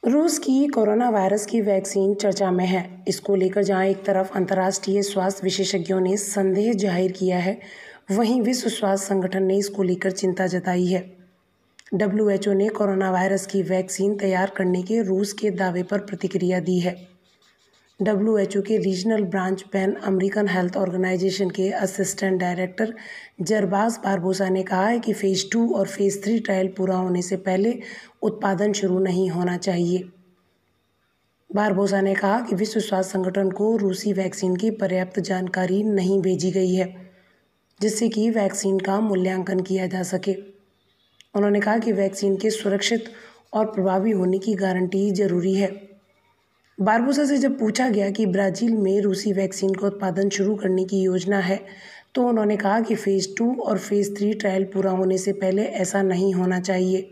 रूस की corona virus की वैक्सीन चर्चा में है। इसको लेकर जहां एक तरफ अंतर्राष्ट्रीय स्वास्थ्य विशेषज्ञों ने संदेह जाहिर किया है, वहीं विश्व स्वास्थ्य संगठन ने इसको लेकर चिंता जताई है। डब्ल्यूएचओ ने कोरोना वायरस की वैक्सीन तैयार करने के रूस के दावे पर प्रतिक्रिया दी है। डब्ल्यूएचओ के regional branch Pan American Health Organization के असिस्टेंट डायरेक्टर जरबास बारबोसा ने कहा है कि फ़ेज़ 2 और फ़ेज़ 3 ट्रायल पूरा होने से पहले उत्पादन शुरू नहीं होना चाहिए। बारबोसा ने कहा कि विश्व स्वास्थ्य संगठन को रूसी वैक्सीन की पर्याप्त जानकारी नहीं भेजी गई है, जिससे कि वैक्सीन का मूल्यांकन किया जा सके। उन्होंने कहा कि वैक्सीन के सुरक्षित और प्रभावी होने की गारंटी ज़रूरी है। बारबोसा से जब पूछा गया कि ब्राज़ील में रूसी वैक्सीन का उत्पादन शुरू करने की योजना है, तो उन्होंने कहा कि फ़ेज़ 2 और फ़ेज़ 3 ट्रायल पूरा होने से पहले ऐसा नहीं होना चाहिए।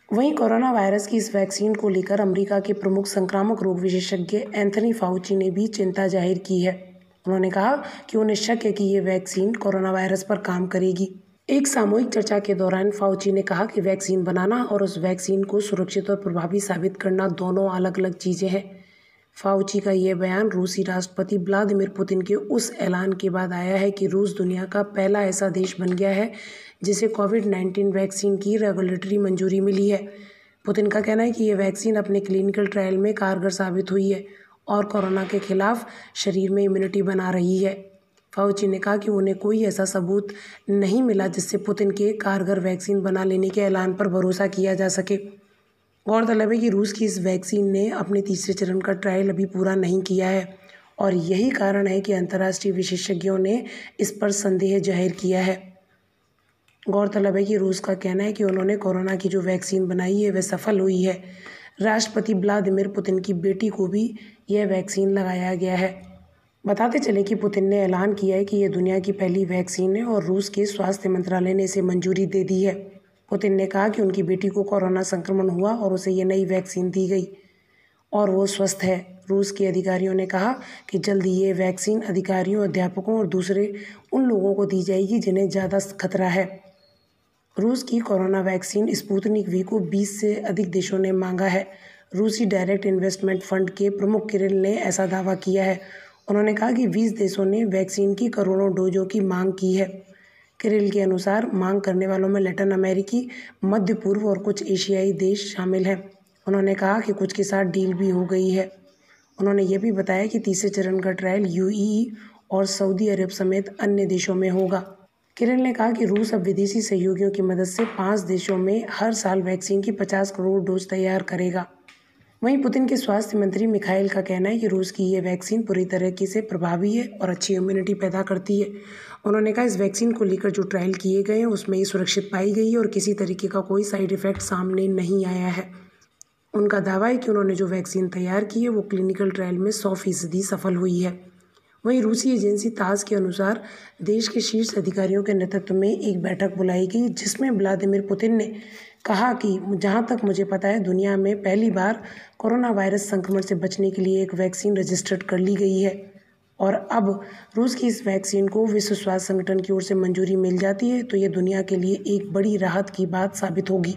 वहीं कोरोना वायरस की इस वैक्सीन को लेकर अमेरिका के प्रमुख संक्रामक रोग विशेषज्ञ एंथनी फाउची ने भी चिंता जाहिर की है। उन्होंने कहा कि उन्हें शक है कि ये वैक्सीन कोरोना वायरस पर काम करेगी। एक सामूहिक चर्चा के दौरान फाउची ने कहा कि वैक्सीन बनाना और उस वैक्सीन को सुरक्षित और प्रभावी साबित करना दोनों अलग अलग चीज़ें हैं। फाउची का यह बयान रूसी राष्ट्रपति व्लादिमीर पुतिन के उस ऐलान के बाद आया है कि रूस दुनिया का पहला ऐसा देश बन गया है जिसे कोविड-19 वैक्सीन की रेगुलेटरी मंजूरी मिली है। पुतिन का कहना है कि ये वैक्सीन अपने क्लिनिकल ट्रायल में कारगर साबित हुई है और कोरोना के खिलाफ शरीर में इम्यूनिटी बना रही है। फाउची ने कहा कि उन्हें कोई ऐसा सबूत नहीं मिला जिससे पुतिन के कारगर वैक्सीन बना लेने के ऐलान पर भरोसा किया जा सके। गौरतलब है कि रूस की इस वैक्सीन ने अपने तीसरे चरण का ट्रायल अभी पूरा नहीं किया है और यही कारण है कि अंतर्राष्ट्रीय विशेषज्ञों ने इस पर संदेह जाहिर किया है। गौरतलब है कि रूस का कहना है कि उन्होंने कोरोना की जो वैक्सीन बनाई है वह सफल हुई है। राष्ट्रपति व्लादिमीर पुतिन की बेटी को भी यह वैक्सीन लगाया गया है। बताते चलें कि पुतिन ने ऐलान किया है कि यह दुनिया की पहली वैक्सीन है और रूस के स्वास्थ्य मंत्रालय ने इसे मंजूरी दे दी है। पुतिन ने कहा कि उनकी बेटी को कोरोना संक्रमण हुआ और उसे ये नई वैक्सीन दी गई और वो स्वस्थ है। रूस के अधिकारियों ने कहा कि जल्द ही ये वैक्सीन अधिकारियों, अध्यापकों और दूसरे उन लोगों को दी जाएगी जिन्हें ज़्यादा खतरा है। रूस की कोरोना वैक्सीन स्पुतनिक वी को 20 से अधिक देशों ने मांगा है। रूसी डायरेक्ट इन्वेस्टमेंट फंड के प्रमुख किरिल ने ऐसा दावा किया है। उन्होंने कहा कि 20 देशों ने वैक्सीन की करोड़ों डोजों की मांग की है। किरिल के अनुसार मांग करने वालों में लैटिन अमेरिकी, मध्य पूर्व और कुछ एशियाई देश शामिल हैं। उन्होंने कहा कि कुछ के साथ डील भी हो गई है। उन्होंने ये भी बताया कि तीसरे चरण का ट्रायल यूएई और सऊदी अरब समेत अन्य देशों में होगा। किरिल ने कहा कि रूस अब विदेशी सहयोगियों की मदद से 5 देशों में हर साल वैक्सीन की 50 करोड़ डोज तैयार करेगा। वहीं पुतिन के स्वास्थ्य मंत्री मिखाइल का कहना है कि रूस की ये वैक्सीन पूरी तरीके से प्रभावी है और अच्छी इम्यूनिटी पैदा करती है। उन्होंने कहा इस वैक्सीन को लेकर जो ट्रायल किए गए हैं उसमें ये सुरक्षित पाई गई है और किसी तरीके का कोई साइड इफेक्ट सामने नहीं आया है। उनका दावा है कि उन्होंने जो वैक्सीन तैयार की है वो क्लिनिकल ट्रायल में 100% सफल हुई है। वहीं रूसी एजेंसी तास के अनुसार देश के शीर्ष अधिकारियों के नेतृत्व में एक बैठक बुलाई गई जिसमें व्लादिमीर पुतिन ने कहा कि जहां तक मुझे पता है दुनिया में पहली बार कोरोना वायरस संक्रमण से बचने के लिए एक वैक्सीन रजिस्टर्ड कर ली गई है और अब रूस की इस वैक्सीन को विश्व स्वास्थ्य संगठन की ओर से मंजूरी मिल जाती है तो ये दुनिया के लिए एक बड़ी राहत की बात साबित होगी।